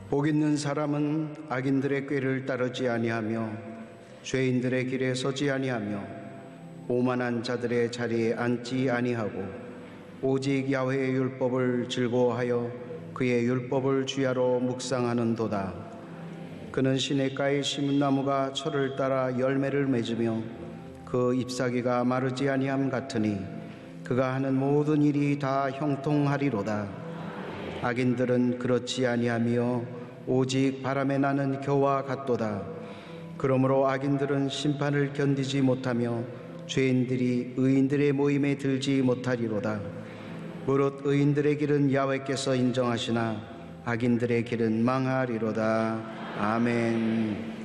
복 있는 사람은 악인들의 꾀를 따르지 아니하며 죄인들의 길에 서지 아니하며 오만한 자들의 자리에 앉지 아니하고 오직 야훼의 율법을 즐거워하여 그의 율법을 주야로 묵상하는도다. 그는 시냇가에 심은 나무가 철을 따라 열매를 맺으며 그 잎사귀가 마르지 아니함 같으니 그가 하는 모든 일이 다 형통하리로다. 악인들은 그렇지 아니하며 오직 바람에 나는 겨와 같도다. 그러므로 악인들은 심판을 견디지 못하며 죄인들이 의인들의 모임에 들지 못하리로다. 무릇 의인들의 길은 야훼께서 인정하시나 악인들의 길은 망하리로다. 아멘.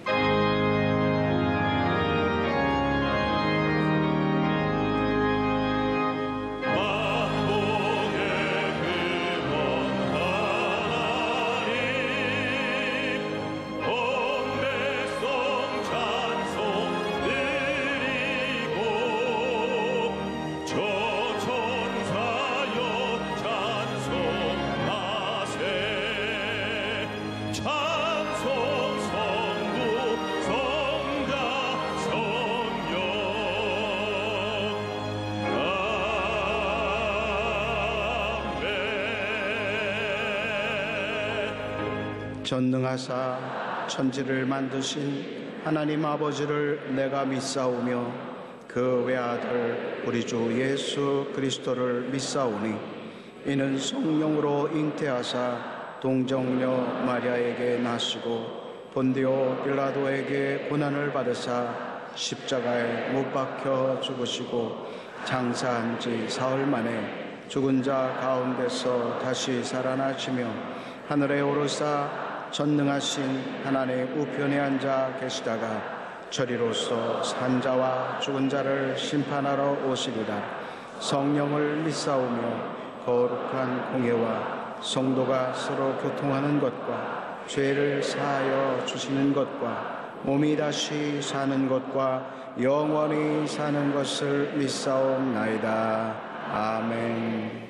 전능하사 천지를 만드신 하나님 아버지를 내가 믿사오며 그 외아들 우리 주 예수 그리스도를 믿사오니 이는 성령으로 잉태하사 동정녀 마리아에게 나시고 본디오 빌라도에게 고난을 받으사 십자가에 못 박혀 죽으시고 장사한 지 사흘 만에 죽은 자 가운데서 다시 살아나시며 하늘에 오르사 전능하신 하나님 우편에 앉아 계시다가 저리로서 산 자와 죽은 자를 심판하러 오시리라. 성령을 믿사오며 거룩한 공예와 성도가 서로 교통하는 것과 죄를 사하여 주시는 것과 몸이 다시 사는 것과 영원히 사는 것을 믿사옵나이다. 아멘.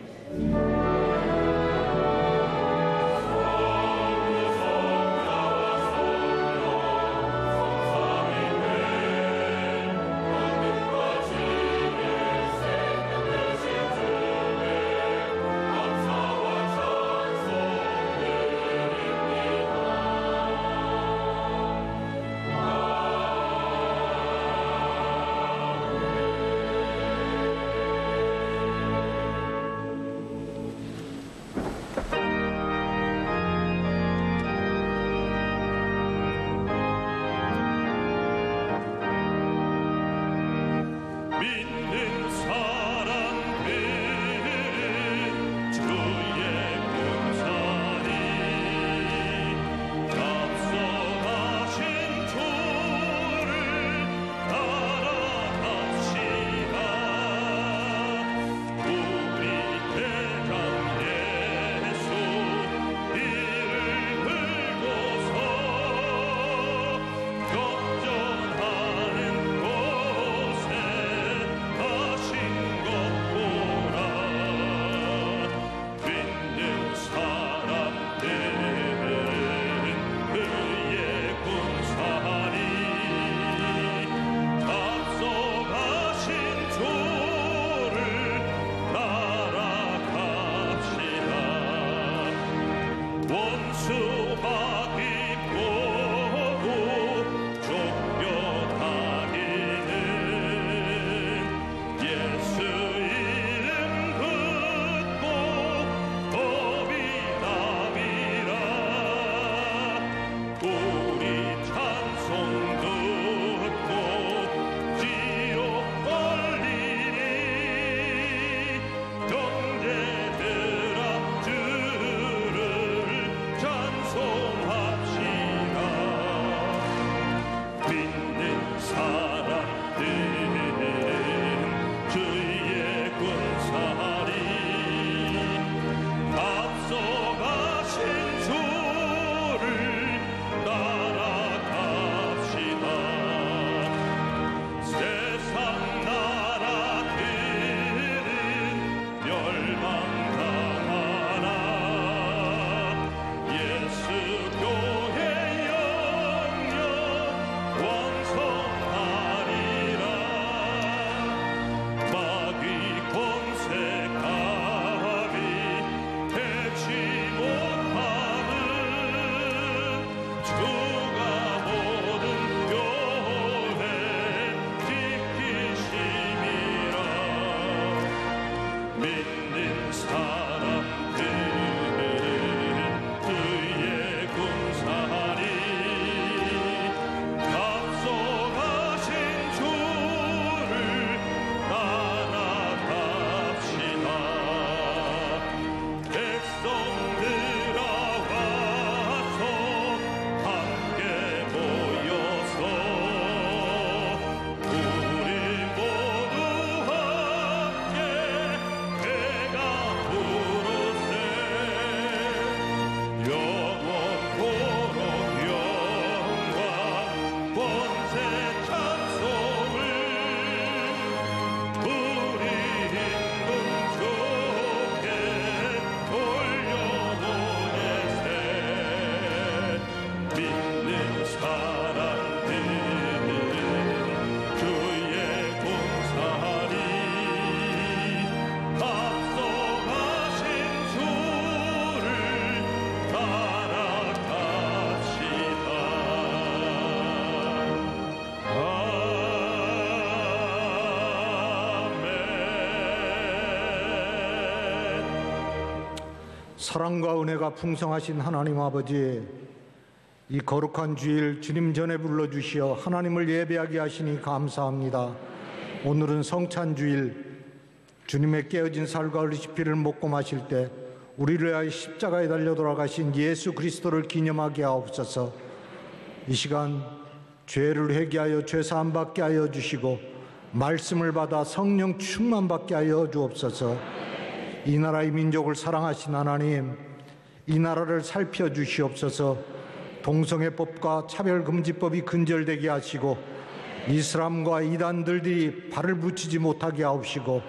정제들아 주를 찬송합시다. 사랑과 은혜가 풍성하신 하나님 아버지, 이 거룩한 주일 주님 전에 불러주시어 하나님을 예배하게 하시니 감사합니다. 오늘은 성찬주일, 주님의 깨어진 살과 흘리신 피를 먹고 마실 때 우리를 위하여 십자가에 달려 돌아가신 예수 그리스도를 기념하게 하옵소서. 이 시간 죄를 회개하여 죄사함 받게 하여 주시고 말씀을 받아 성령 충만 받게 하여 주옵소서. 이 나라의 민족을 사랑하신 하나님, 이 나라를 살펴주시옵소서. 동성애법과 차별금지법이 근절되게 하시고 이슬람과 이단들이 발을 붙이지 못하게 하옵시고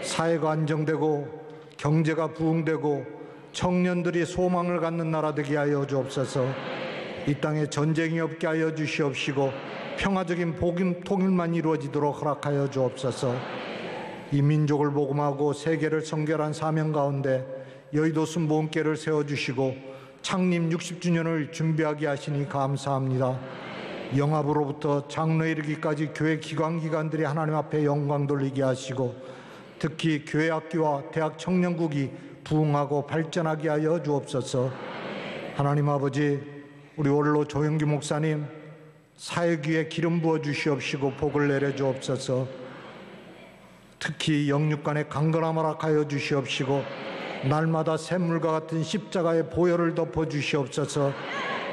사회가 안정되고 경제가 부흥되고 청년들이 소망을 갖는 나라 되게 하여 주옵소서. 이 땅에 전쟁이 없게 하여 주시옵시고 평화적인 복음 통일만 이루어지도록 허락하여 주옵소서. 이 민족을 복음하고 세계를 선결한 사명 가운데 여의도 순복음교회를 세워주시고 창립 60주년을 준비하게 하시니 감사합니다. 영합으로부터 장로에 이르기까지 교회 기관들이 하나님 앞에 영광 돌리게 하시고 특히 교회 학교와 대학 청년국이 부흥하고 발전하게 하여 주옵소서. 하나님 아버지, 우리 원로 조영기 목사님 사역위에 기름 부어 주시옵시고 복을 내려 주옵소서. 특히 영육간의 강건함을 허락하여 주시옵시고 날마다 샘물과 같은 십자가의 보혈을 덮어 주시옵소서.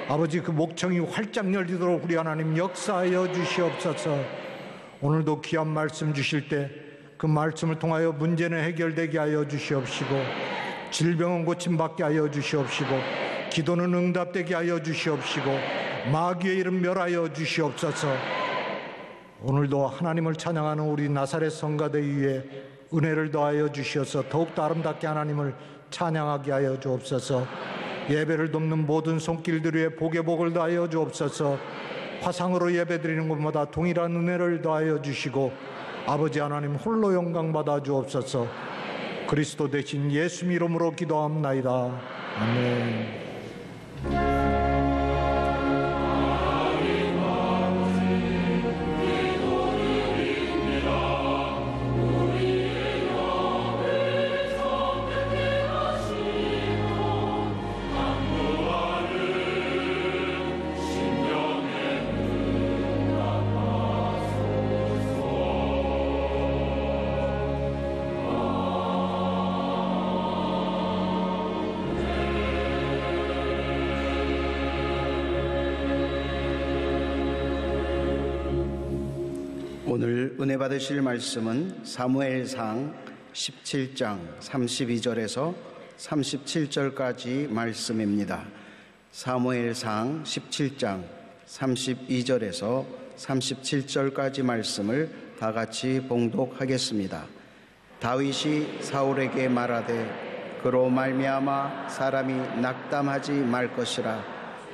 아버지, 그 목청이 활짝 열리도록 우리 하나님 역사하여 주시옵소서. 오늘도 귀한 말씀 주실 때 그 말씀을 통하여 문제는 해결되게 하여 주시옵시고 질병은 고침받게 하여 주시옵시고 기도는 응답되게 하여 주시옵시고 마귀의 이름 멸하여 주시옵소서. 오늘도 하나님을 찬양하는 우리 나사렛 성가대 위에 은혜를 더하여 주시어서 더욱더 아름답게 하나님을 찬양하게 하여 주옵소서. 예배를 돕는 모든 손길들 위에 복의 복을 더하여 주옵소서. 화상으로 예배드리는 것마다 동일한 은혜를 더하여 주시고 아버지 하나님 홀로 영광 받아 주옵소서. 그리스도 대신 예수 이름으로 기도합나이다. 아멘. 오늘 은혜 받으실 말씀은 사무엘상 17장 32절에서 37절까지 말씀입니다. 사무엘상 17장 32절에서 37절까지 말씀을 다 같이 봉독하겠습니다. 다윗이 사울에게 말하되 그로 말미암아 사람이 낙담하지 말 것이라.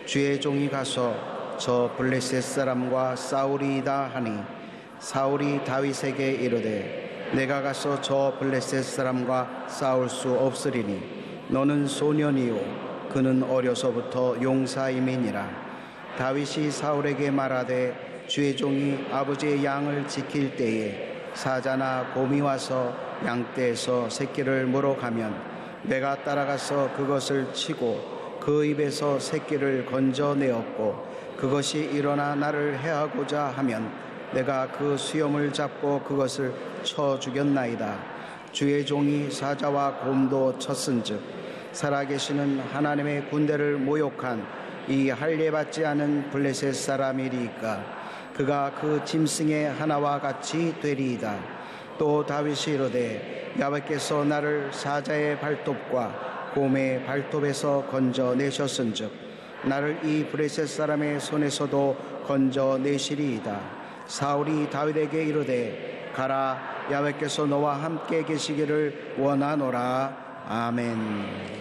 주의 종이 가서 저 블레셋 사람과 싸우리이다 하니 사울이 다윗에게 이르되 내가 가서 저 블레셋 사람과 싸울 수 없으리니 너는 소년이요 그는 어려서부터 용사임이니라. 다윗이 사울에게 말하되 주의 종이 아버지의 양을 지킬 때에 사자나 곰이 와서 양떼에서 새끼를 물어가면 내가 따라가서 그것을 치고 그 입에서 새끼를 건져내었고 그것이 일어나 나를 해하고자 하면 내가 그 수염을 잡고 그것을 쳐 죽였나이다. 주의 종이 사자와 곰도 쳤은즉 살아계시는 하나님의 군대를 모욕한 이 할례받지 않은 블레셋 사람이리이까 그가 그 짐승의 하나와 같이 되리이다. 또 다윗이 이르되 야훼께서 나를 사자의 발톱과 곰의 발톱에서 건져내셨은즉 나를 이 블레셋 사람의 손에서도 건져내시리이다. 사울이 다윗에게 이르되 가라, 야훼께서 너와 함께 계시기를 원하노라. 아멘.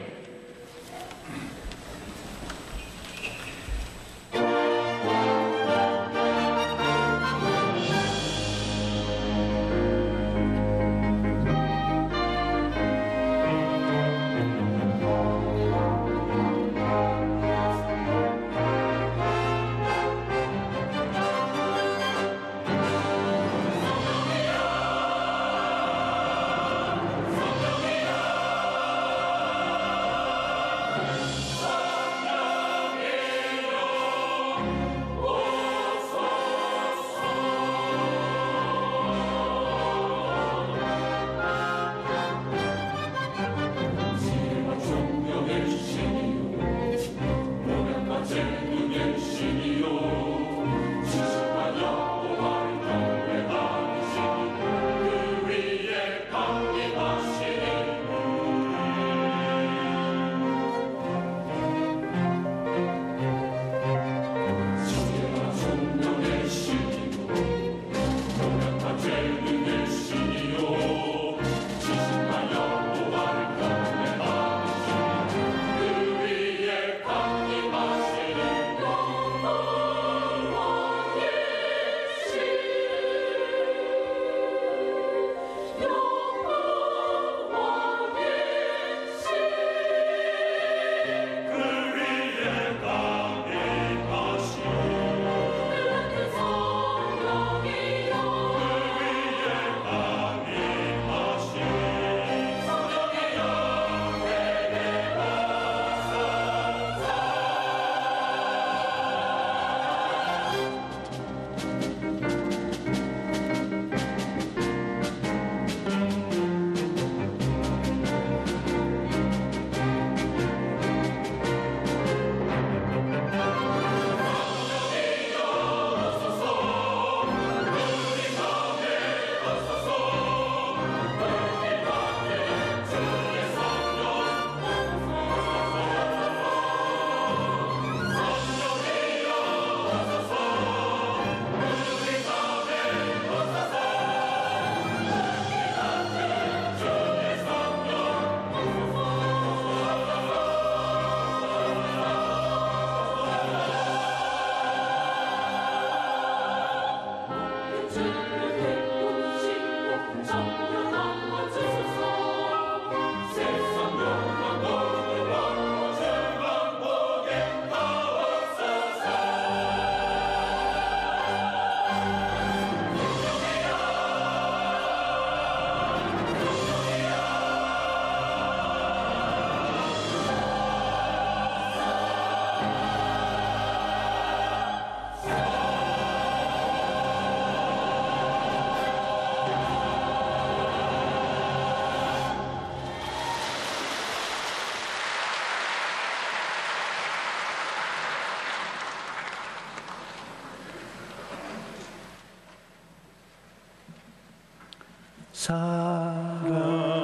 사랑하는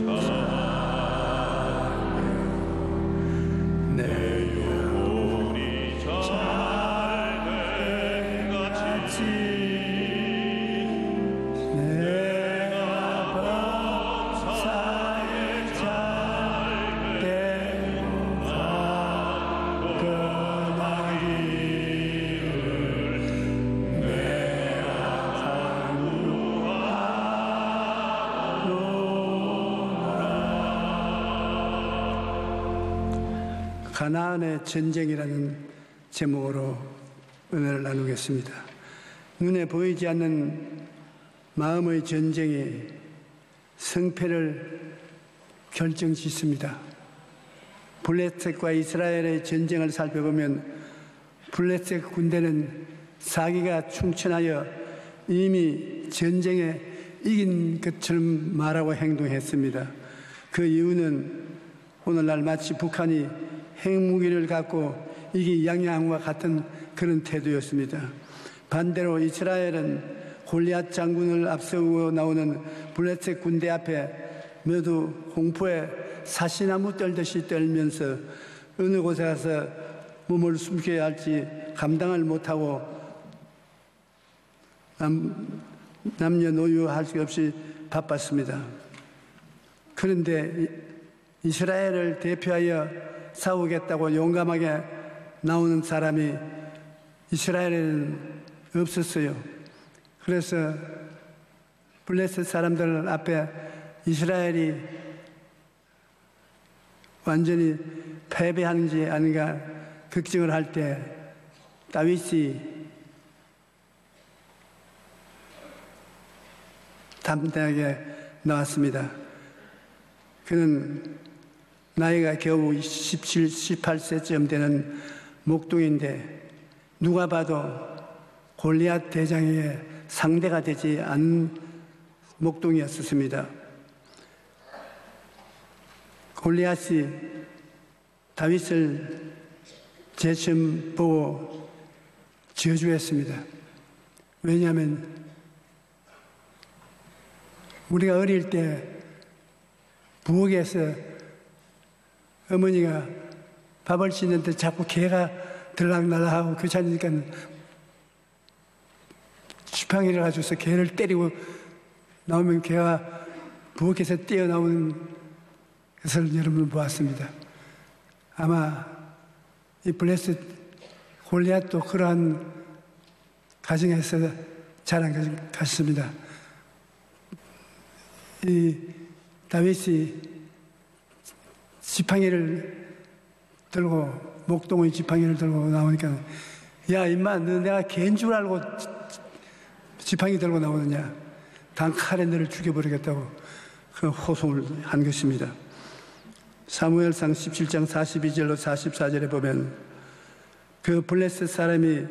자 내 영혼이 잘된 같이 내가 범사에 잘되고 가나안의 전쟁이라는 제목으로 은혜를 나누겠습니다. 눈에 보이지 않는 마음의 전쟁이 승패를 결정짓습니다. 블레셋과 이스라엘의 전쟁을 살펴보면 블레셋 군대는 사기가 충천하여 이미 전쟁에 이긴 것처럼 말하고 행동했습니다. 그 이유는 오늘날 마치 북한이 핵무기를 갖고 이기양양과 같은 그런 태도였습니다. 반대로 이스라엘은 골리앗 장군을 앞세우고 나오는 블레셋 군대 앞에 모두 공포에 사시나무 떨듯이 떨면서 어느 곳에 가서 몸을 숨겨야 할지 감당을 못하고 남녀노소 할 수 없이 바빴습니다. 그런데 이스라엘을 대표하여 싸우겠다고 용감하게 나오는 사람이 이스라엘에는 없었어요. 그래서 블레셋 사람들 앞에 이스라엘이 완전히 패배하는지 아닌가 걱정을 할 때 다윗이 담대하게 나왔습니다. 그는 나이가 겨우 17, 18세쯤 되는 목동인데 누가 봐도 골리앗 대장의 상대가 되지 않은 목동이었습니다. 골리앗이 다윗을 제점 보고 저주했습니다. 왜냐하면 우리가 어릴 때 부엌에서 어머니가 밥을 씻는데 자꾸 개가 들락날락하고 귀찮으니까 지팡이를 가져서 개를 때리고 나오면 개가 부엌에서 뛰어나오는 것을 여러분 보았습니다. 아마 이 블레셋 골리앗도 그러한 가정에서 자란 것 같습니다. 이 다윗이 지팡이를 들고 목동의 지팡이를 들고 나오니까 야 임마 너 내가 개인 줄 알고 지팡이 들고 나오느냐 단칼에 너를 죽여버리겠다고 그 호송을 한 것입니다. 사무엘상 17장 42절로 44절에 보면 그 블레셋 사람이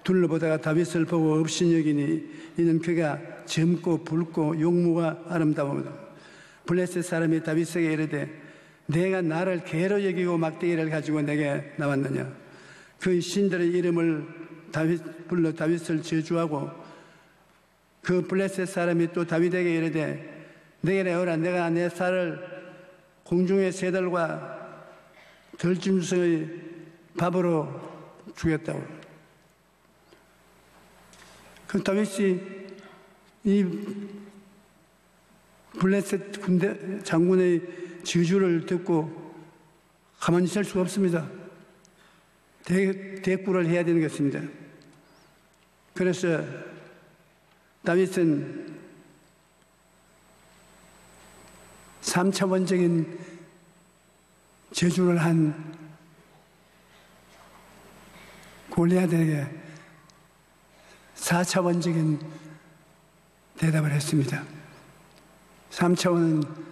둘러보다가 다윗을 보고 업신여기니 이는 그가 젊고 붉고 용모가 아름다우다. 블레셋 사람이 다윗에게 이르되 내가 나를 개로 여기고 막대기를 가지고 내게 나왔느냐. 그 신들의 이름을 불러 다윗을 저주하고 그 블레셋 사람이 또 다윗에게 이르되 내게 내어라 내가 내 쌀을 공중의 새들과 들짐승의 밥으로 주겠다고. 그 다윗이 이 블레셋 군대 장군의 저주를 듣고 가만히 있을 수가 없습니다. 대꾸를 해야 되는 것입니다. 그래서 다윗은 3차원적인 저주를 한 골리앗에게 4차원적인 대답을 했습니다. 3차원은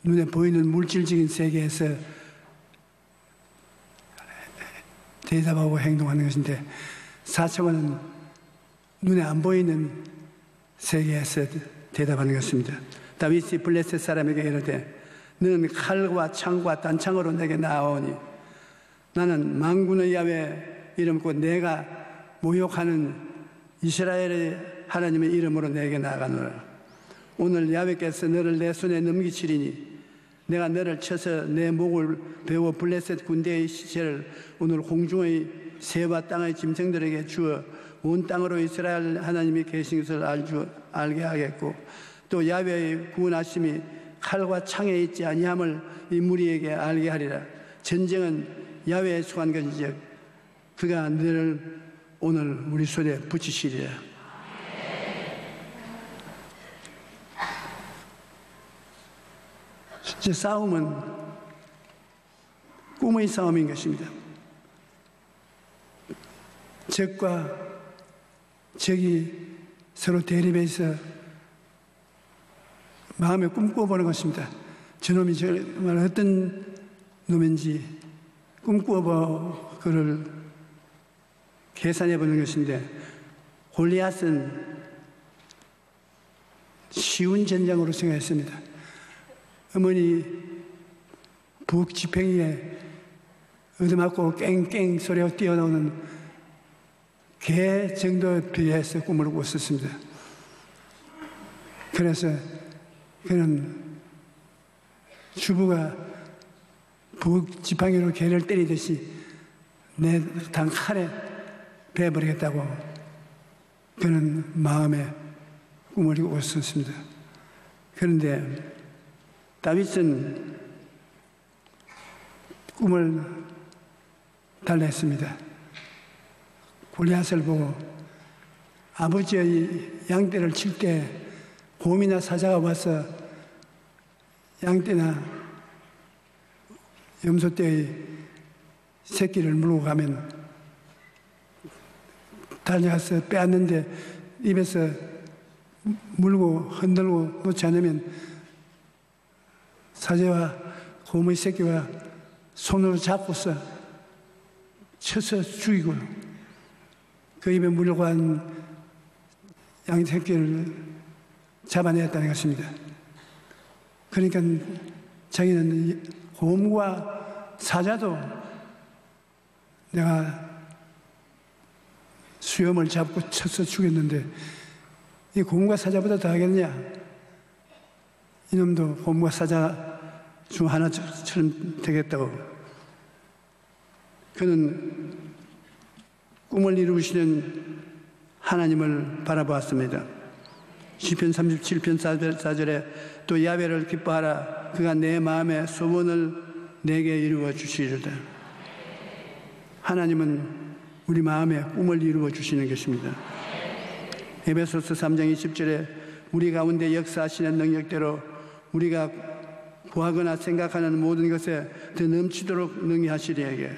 눈에 보이는 물질적인 세계에서 대답하고 행동하는 것인데 4차원은 눈에 안 보이는 세계에서 대답하는 것입니다. 다윗이 블레셋 사람에게 이르되 너는 칼과 창과 단창으로 내게 나아오니 나는 만군의 야훼 이름고 내가 모욕하는 이스라엘의 하나님의 이름으로 내게 나아가노라. 오늘 야훼께서 너를 내 손에 넘기시리니 내가 너를 쳐서 내 목을 베어 블레셋 군대의 시체를 오늘 공중의 새와 땅의 짐승들에게 주어 온 땅으로 이스라엘 하나님이 계신 것을 알게 하겠고, 또 야훼의 구원하심이 칼과 창에 있지 아니함을 이 무리에게 알게 하리라. 전쟁은 야훼에 속한 것이지 그가 너를 오늘 우리 손에 붙이시리라. 제 싸움은 꿈의 싸움인 것입니다. 적과 적이 서로 대립해 있어 마음에 꿈꿔보는 것입니다. 저놈이 정말 어떤 놈인지 꿈꿔보 그를 계산해 보는 것인데, 골리앗은 쉬운 전장으로 생각했습니다. 어머니 북 지팽이에 얻어맞고 깽깽 소리가 뛰어나오는 개 정도에 비해서 꿈을 꿨었습니다. 그래서 그는 주부가 북 지팡이로 개를 때리듯이 내 단칼에 베어버리겠다고 그는 마음에 꿈을 꿨었습니다. 그런데 다윗은 꿈을 달랬습니다. 골리앗을 보고 아버지의 양떼를 칠 때 곰이나 사자가 와서 양떼나 염소떼의 새끼를 물고 가면 달려가서 빼앗는데 입에서 물고 흔들고 놓지 않으면 사자와 곰의 새끼와 손으로 잡고서 쳐서 죽이고 그 입에 물고 한 양 새끼를 잡아내었다는 것입니다. 그러니까 자기는 곰과 사자도 내가 수염을 잡고 쳐서 죽였는데 이 곰과 사자보다 더 하겠냐? 이놈도 곰과 사자 중 하나처럼 되겠다고. 그는 꿈을 이루시는 하나님을 바라보았습니다. 시편 37편 4절에 또 야훼를 기뻐하라. 그가 내 마음의 소원을 내게 이루어 주시리로다. 하나님은 우리 마음의 꿈을 이루어 주시는 것입니다. 에베소서 3장 20절에 우리 가운데 역사하시는 능력대로 우리가 구하거나 생각하는 모든 것에 더 넘치도록 능히 하시리에게.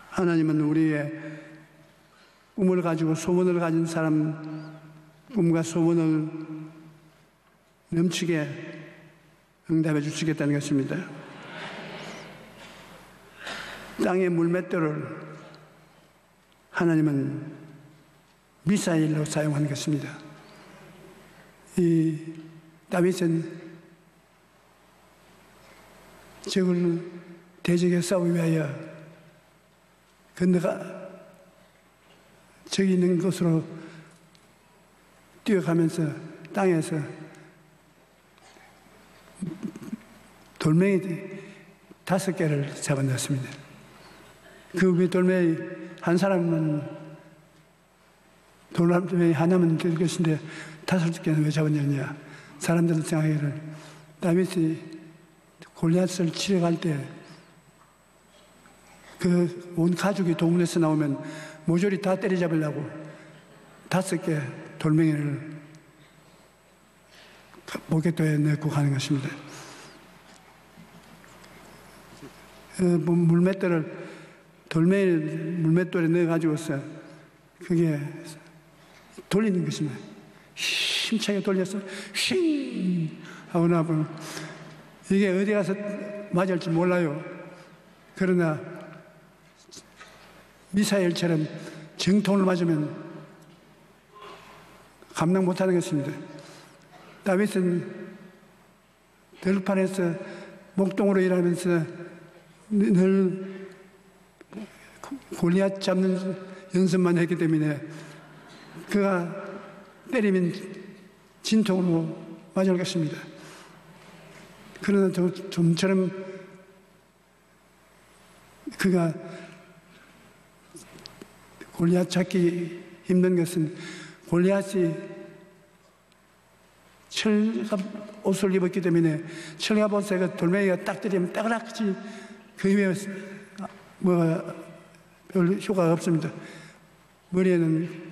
하나님은 우리의 꿈을 가지고 소원을 가진 사람 꿈과 소원을 넘치게 응답해 주시겠다는 것입니다. 땅의 물맷돌을 하나님은 미사일로 사용한 것입니다. 이 다윗은 적을 대적에 싸우기 위하여 건너가 적이 있는 곳으로 뛰어가면서 땅에서 돌멩이 5개를 잡아냈습니다. 그 위에 돌멩이 한 사람은 돌멩이 하나만 될 것인데 5개는 왜 잡았느냐? 사람들은 생각하기를 다윗이 골리앗을 치러 갈 때 그 온 가족이 동문에서 나오면 모조리 다 때려잡으려고 5개 돌멩이를 포켓도에 넣고 가는 것입니다. 물맷돌을 물맷돌에 넣어가지고서 그게 돌리는 것입니다. 힘차게 돌려서 힝 하고 나면 이게 어디 가서 맞을지 몰라요. 그러나 미사일처럼 정통을 맞으면 감당 못하는 것입니다. 다윗은 들판에서 목동으로 일하면서 늘 골리앗 잡는 연습만 했기 때문에 그가 때리면 진통으로 맞을 것입니다. 그러나 좀처럼 그가 골리앗 잡기 힘든 것은 골리앗이 철갑 옷을 입었기 때문에 철갑 옷에 그 돌멩이가 딱 때리면 따그락지 그 힘에 뭐가 별 효과가 없습니다. 머리에는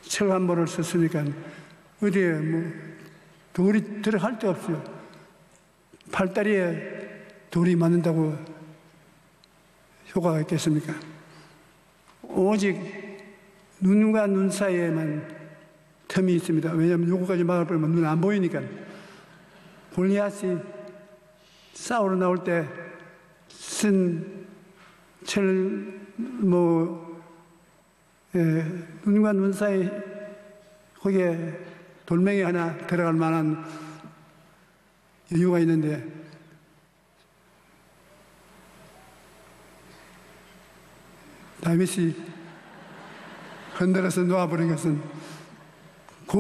철갑모를 썼으니까 어디에 뭐 돌이 들어갈 데 없어요. 팔다리에 돌이 맞는다고 효과가 있겠습니까? 오직 눈과 눈 사이에만 틈이 있습니다. 왜냐하면 요거까지 막아버리면 눈 안 보이니까. 골리앗이 싸우러 나올 때 쓴 눈과 눈 사이 거기에 돌멩이 하나 들어갈 만한 여유가 있는데 다윗이 흔들어서 놓아버린 것은 그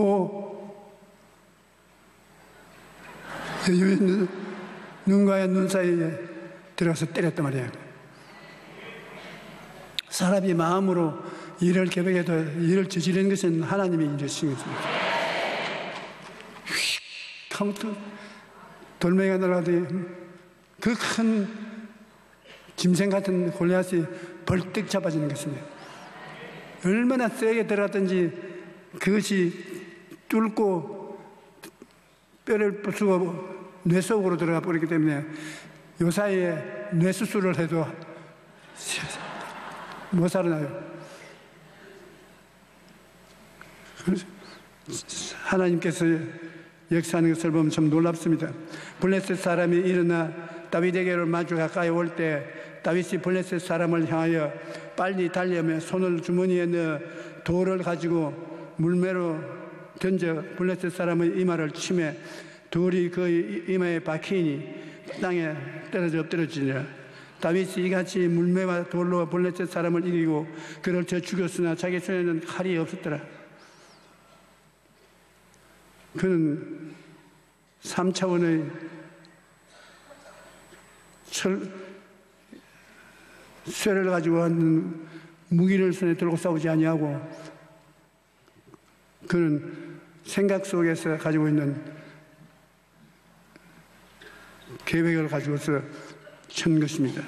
여유 있는 눈과 눈 사이에 들어가서 때렸단 말이에요. 사람이 마음으로 일을 계획해도 일을 저지르는 것은 하나님이 이루시는 것입니다. 휙 하면 또 돌멩이가 날아가더니 그 큰 짐승 같은 골리앗이 벌떡 잡아지는 것입니다. 얼마나 세게 들어갔든지 그것이 뚫고 뼈를 부수고 뇌 속으로 들어가 버리기 때문에 요 사이에 뇌수술을 해도 못 살아나요. 하나님께서 역사하는 것을 보면 참 놀랍습니다. 블레셋 사람이 일어나 다윗에게로 마주 가까이 올 때 다윗이 블레셋 사람을 향하여 빨리 달려며 손을 주머니에 넣어 돌을 가지고 물매로 던져 블레셋 사람의 이마를 치매 돌이 그 이마에 박히니 땅에 떨어져 엎드러지니라. 다윗이 이같이 물매와 돌로 블레셋 사람을 이기고 그를 쳐 죽였으나 자기 손에는 칼이 없었더라. 그는 3차원의 쇠를 가지고 왔는 무기를 손에 들고 싸우지 아니하고 그는 생각 속에서 가지고 있는 계획을 가지고서 천 것입니다.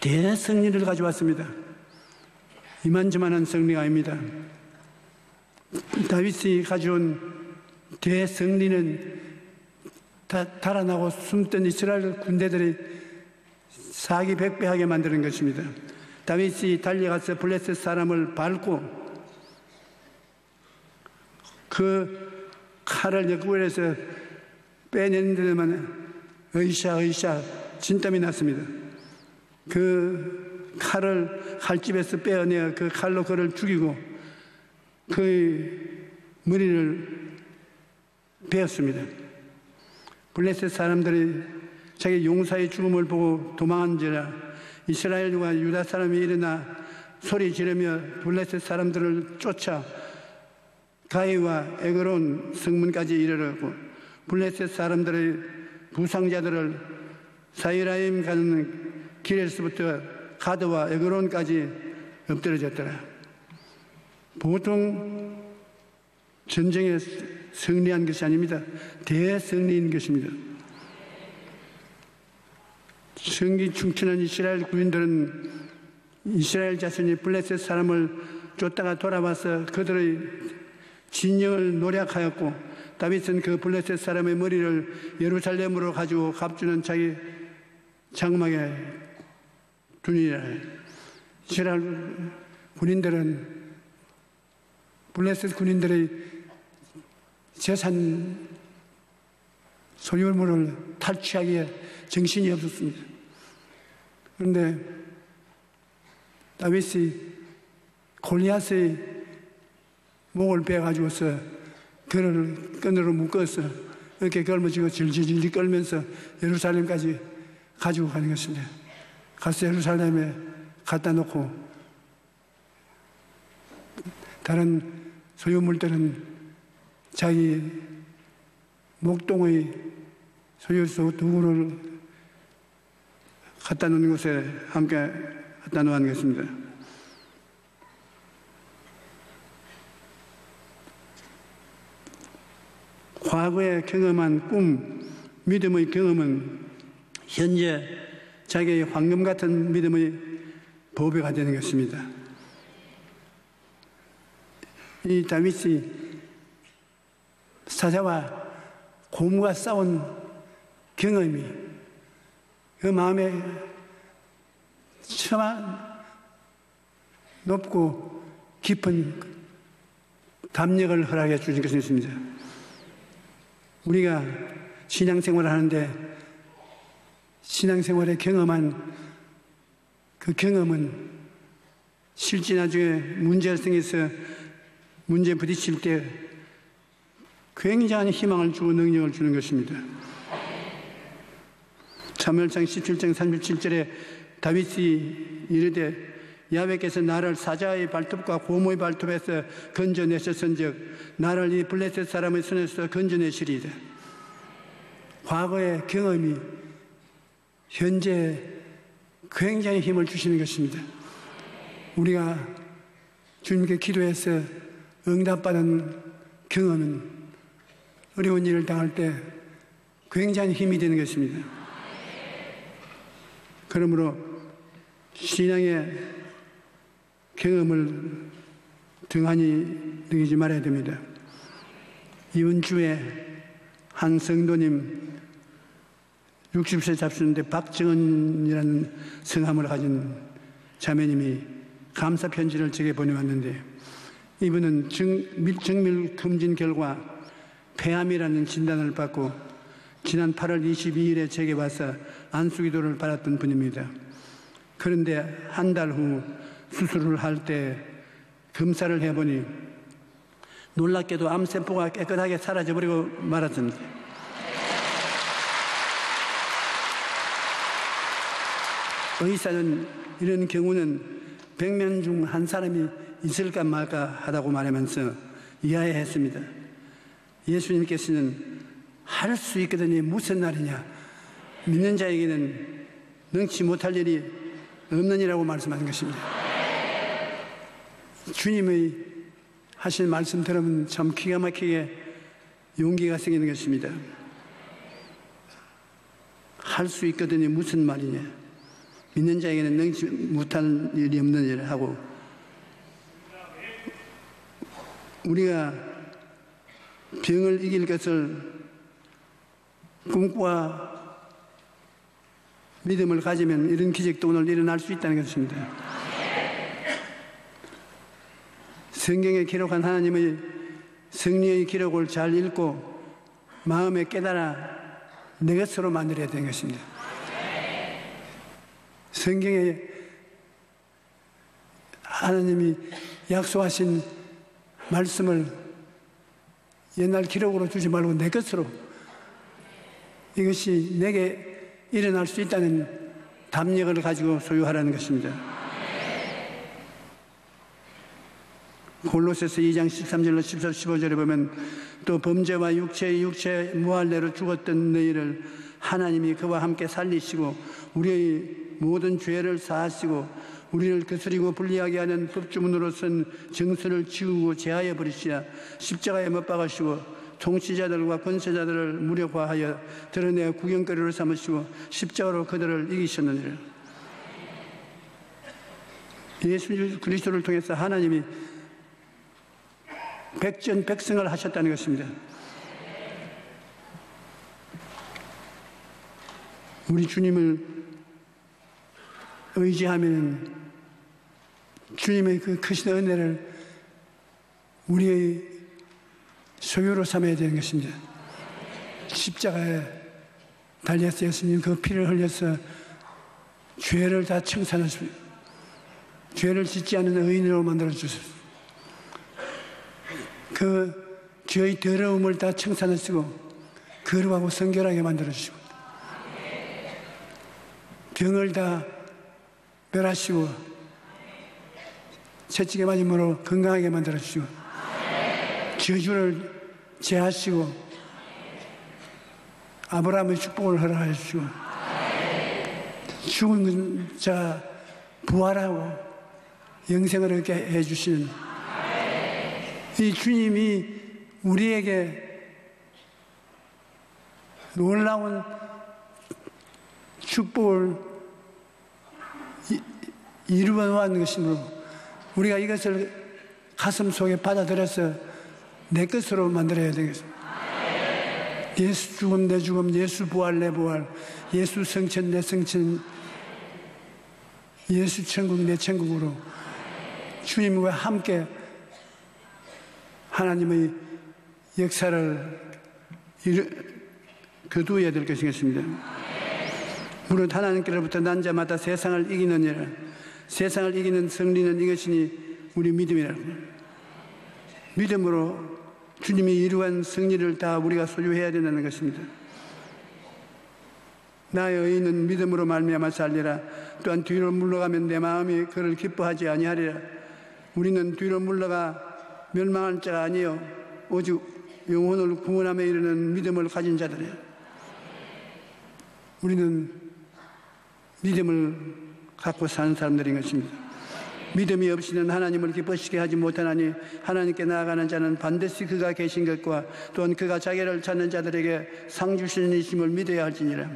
대승리를 가져왔습니다. 이만저만한 승리가 아닙니다. 다윗이 가져온 대승리는 달아나고 숨던 이스라엘 군대들이 사기백배하게 만드는 것입니다. 다윗이 달려가서 블레셋 사람을 밟고 그 칼을 옆구리에서 빼내는 데만 으쌰 진땀이 났습니다. 그 칼을 칼집에서 빼어내어 그 칼로 그를 죽이고 그의 머리를 베었습니다. 블레셋 사람들이 자기 용사의 죽음을 보고 도망한지라 이스라엘과 유다 사람이 일어나 소리 지르며 블레셋 사람들을 쫓아 가이와 에그론 성문까지 이르렀고 블레셋 사람들의 부상자들을 사이라임 가는 길에서부터 가드와 에그론까지 엎드려졌더라. 보통 전쟁에 승리한 것이 아닙니다. 대승리인 것입니다. 성기 충천한 이스라엘 군인들은 이스라엘 자손이 블레셋 사람을 쫓다가 돌아와서 그들의 진영을 노략하였고 다윗은 그 블레셋 사람의 머리를 예루살렘으로 가지고 갑주는 자기 장막에 두니라. 이스라엘 군인들은 블레셋 군인들의 재산 소유물을 탈취하기에 정신이 없었습니다. 그런데 다윗이 골리앗의 목을 베어가지고서 그를 끈으로 묶어서 이렇게 걸머지고 질질 끌면서 예루살렘까지 가지고 가는 것입니다. 가서 예루살렘에 갖다 놓고 다른 소유물들은 자기 목동의 소유소 두구를 갖다 놓는 곳에 함께 갖다 놓았겠습니다. 과거에 경험한 꿈, 믿음의 경험은 현재 자기의 황금 같은 믿음의 보배가 되는 것입니다. 이 다윗이 사자와 고무가 싸운 경험이 그 마음에 처마 높고 깊은 담력을 허락해 주신 것이 있습니다. 우리가 신앙생활을 하는데 신앙생활에 경험한 그 경험은 실제 나중에 문제가 생겨서 문제에 부딪힐 때 굉장한 희망을 주고 능력을 주는 것입니다. 사무엘상 17장 37절에 다윗이 이르되 야훼께서 나를 사자의 발톱과 고모의 발톱에서 건져내셨은즉 나를 이 블레셋 사람의 손에서 건져내시리이다. 과거의 경험이 현재 굉장히 힘을 주시는 것입니다. 우리가 주님께 기도해서 응답받은 경험은 어려운 일을 당할 때 굉장히 힘이 되는 것입니다. 그러므로 신앙의 경험을 등한히 느끼지 말아야 됩니다. 이은주의 한 성도님 60세 잡수는데 박정은이라는 성함을 가진 자매님이 감사 편지를 제게 보내왔는데 이분은 정밀 검진 결과 폐암이라는 진단을 받고 지난 8월 22일에 제게 와서 안수기도를 받았던 분입니다. 그런데 한 달 후 수술을 할 때 검사를 해보니 놀랍게도 암세포가 깨끗하게 사라져버리고 말았습니다. 의사는 이런 경우는 100명 중 한 사람이 있을까 말까 하다고 말하면서 이야기했습니다. 예수님께서는 할 수 있거든요. 무슨 날이냐. 믿는 자에게는 능치 못할 일이 없는 이라고 말씀하신 것입니다. 주님의 하신 말씀 들으면 참 기가 막히게 용기가 생기는 것입니다. 할 수 있거든요. 무슨 말이냐. 믿는 자에게는 능치 못할 일이 없는 일을 하고 우리가 병을 이길 것을 꿈과 믿음을 가지면 이런 기적도 오늘 일어날 수 있다는 것입니다. 성경에 기록한 하나님의 승리의 기록을 잘 읽고 마음에 깨달아 내 것으로 만들어야 되는 것입니다. 성경에 하나님이 약속하신 말씀을 옛날 기록으로 주지 말고 내 것으로 이것이 내게 일어날 수 있다는 담력을 가지고 소유하라는 것입니다. 골로새서 2장 13절로 15절에 보면 또 범죄와 육체 무할례로 죽었던 너희를 하나님이 그와 함께 살리시고 우리의 모든 죄를 사하시고 우리를 거스리고 불리하게 하는 법주문으로선 정서를 지우고 제하여 버리시라. 십자가에 못 박으시고 통치자들과 권세자들을 무력화하여 드러내 구경거리로 삼으시고 십자가로 그들을 이기셨느니라. 예수 그리스도를 통해서 하나님이 백전백승을 하셨다는 것입니다. 우리 주님을 의지하면 주님의 그 크신 은혜를 우리의 소유로 삼아야 되는 것입니다. 십자가에 달려서 예수님 그 피를 흘려서 죄를 다 청산하시고 죄를 짓지 않는 의인으로 만들어주셨습니다. 그 죄의 더러움을 다 청산하시고 거룩하고 성결하게 만들어주시고 병을 다 멸하시고 채찍에 맞음으로 건강하게 만들어주시고 저주를 제하시고 아브라함의 축복을 허락해 주시고 죽은 자가 부활하고 영생을 얻게 해주시는 이 주님이 우리에게 놀라운 축복을 이루어 놓은 것이므로 우리가 이것을 가슴 속에 받아들여서 내 것으로 만들어야 되겠습니다. 예수 죽음 내 죽음, 예수 부활 내 부활, 예수 성천 내 성천, 예수 천국 내 천국으로 주님과 함께 하나님의 역사를 거두어야 될 것이겠습니다. 무릇 하나님께로부터 난 자마다 세상을 이기느니라. 세상을 이기는 승리는 이것이니 우리 믿음이라. 믿음으로 주님이 이루한 승리를 다 우리가 소유해야 된다는 것입니다. 나의 의인은 믿음으로 말미암아 살리라. 또한 뒤로 물러가면 내 마음이 그를 기뻐하지 아니하리라. 우리는 뒤로 물러가 멸망할 자가 아니요 오직 영혼을 구원함에 이르는 믿음을 가진 자들이야. 우리는 믿음을 갖고 사는 사람들인 것입니다. 믿음이 없이는 하나님을 기쁘시게 하지 못하나니 하나님께 나아가는 자는 반드시 그가 계신 것과 또한 그가 자기를 찾는 자들에게 상 주시는 이심을 믿어야 할지니라.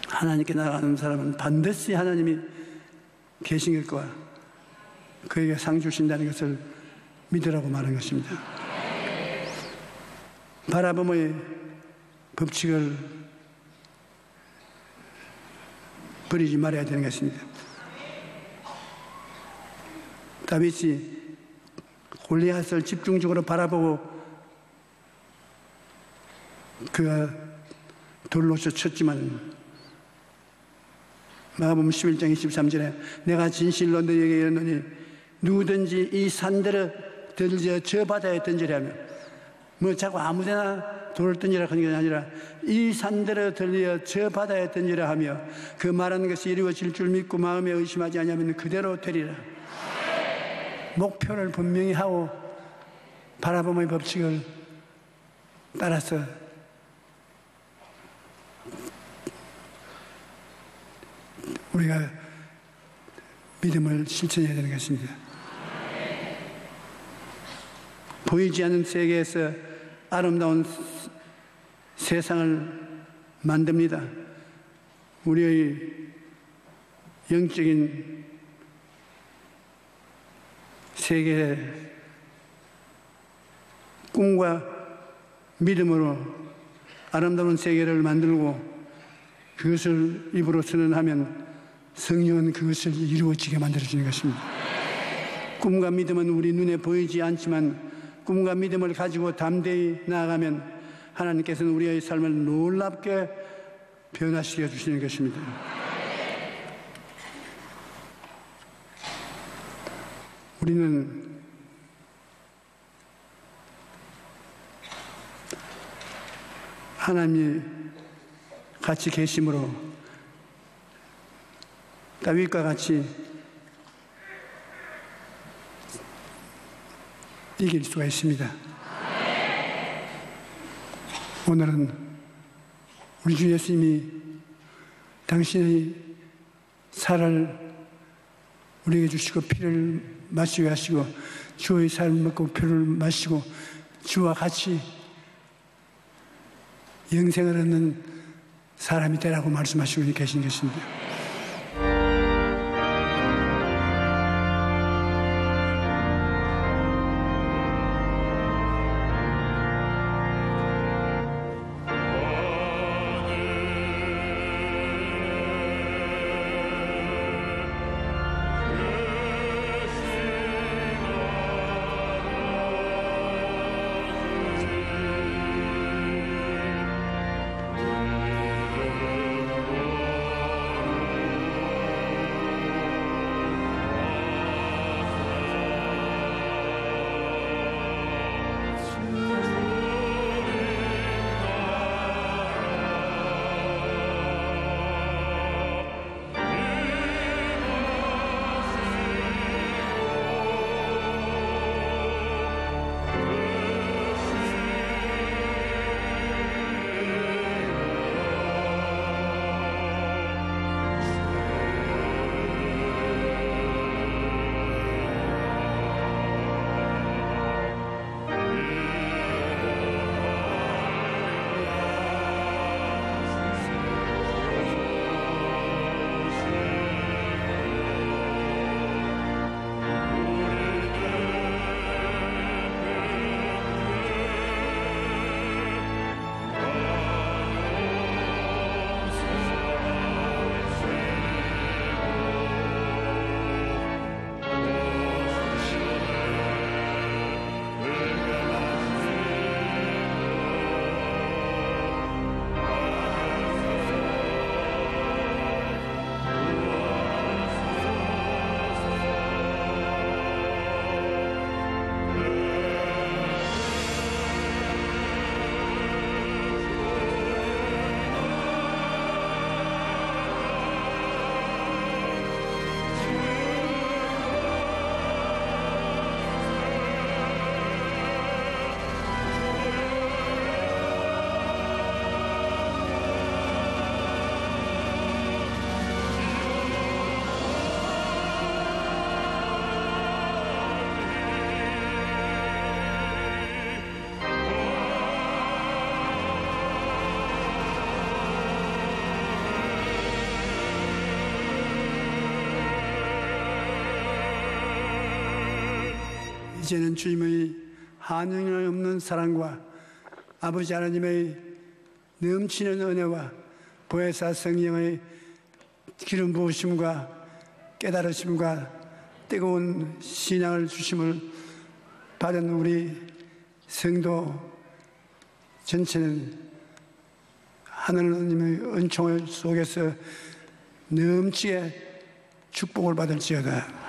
하나님께 나아가는 사람은 반드시 하나님이 계신 것과 그에게 상 주신다는 것을 믿으라고 말한 것입니다. 바라봄의 법칙을 버리지 말아야 되는 것입니다. 다윗이 골리앗을 집중적으로 바라보고 그가 돌로서 쳤지만 마가복음 11장 23절에 내가 진실로 너희에게 이르노니 누구든지 이 산들을 들려 저 바다에 던지라며 뭐 자꾸 아무데나 돌을 던지라 하는 게 아니라 이 산들을 들려 저 바다에 던지라 하며 그 말하는 것이 이루어질 줄 믿고 마음에 의심하지 아니하면 그대로 되리라. 목표를 분명히 하고 바라봄의 법칙을 따라서 우리가 믿음을 실천해야 되는 것입니다. 보이지 않는 세계에서 아름다운 세상을 만듭니다. 우리의 영적인 세계의 꿈과 믿음으로 아름다운 세계를 만들고 그것을 입으로 선언하면 성령은 그것을 이루어지게 만들어주는 것입니다. 꿈과 믿음은 우리 눈에 보이지 않지만 꿈과 믿음을 가지고 담대히 나아가면 하나님께서는 우리의 삶을 놀랍게 변화시켜 주시는 것입니다. 우리는 하나님이 같이 계심으로 다윗과 같이 이길 수가 있습니다. 오늘은 우리 주 예수님이 당신의 살을 우리에게 주시고 피를 마시게 하시고 주의 살을 먹고 피를 마시고 주와 같이 영생을 얻는 사람이 되라고 말씀하시고 계신 것입니다. 이제는 주님의 한영이 없는 사랑과 아버지 하나님의 넘치는 은혜와 보혜사 성령의 기름 부으심과 깨달으심과 뜨거운 신앙을 주심을 받은 우리 성도 전체는 하나님의 은총을 속에서 넘치게 축복을 받을지어다.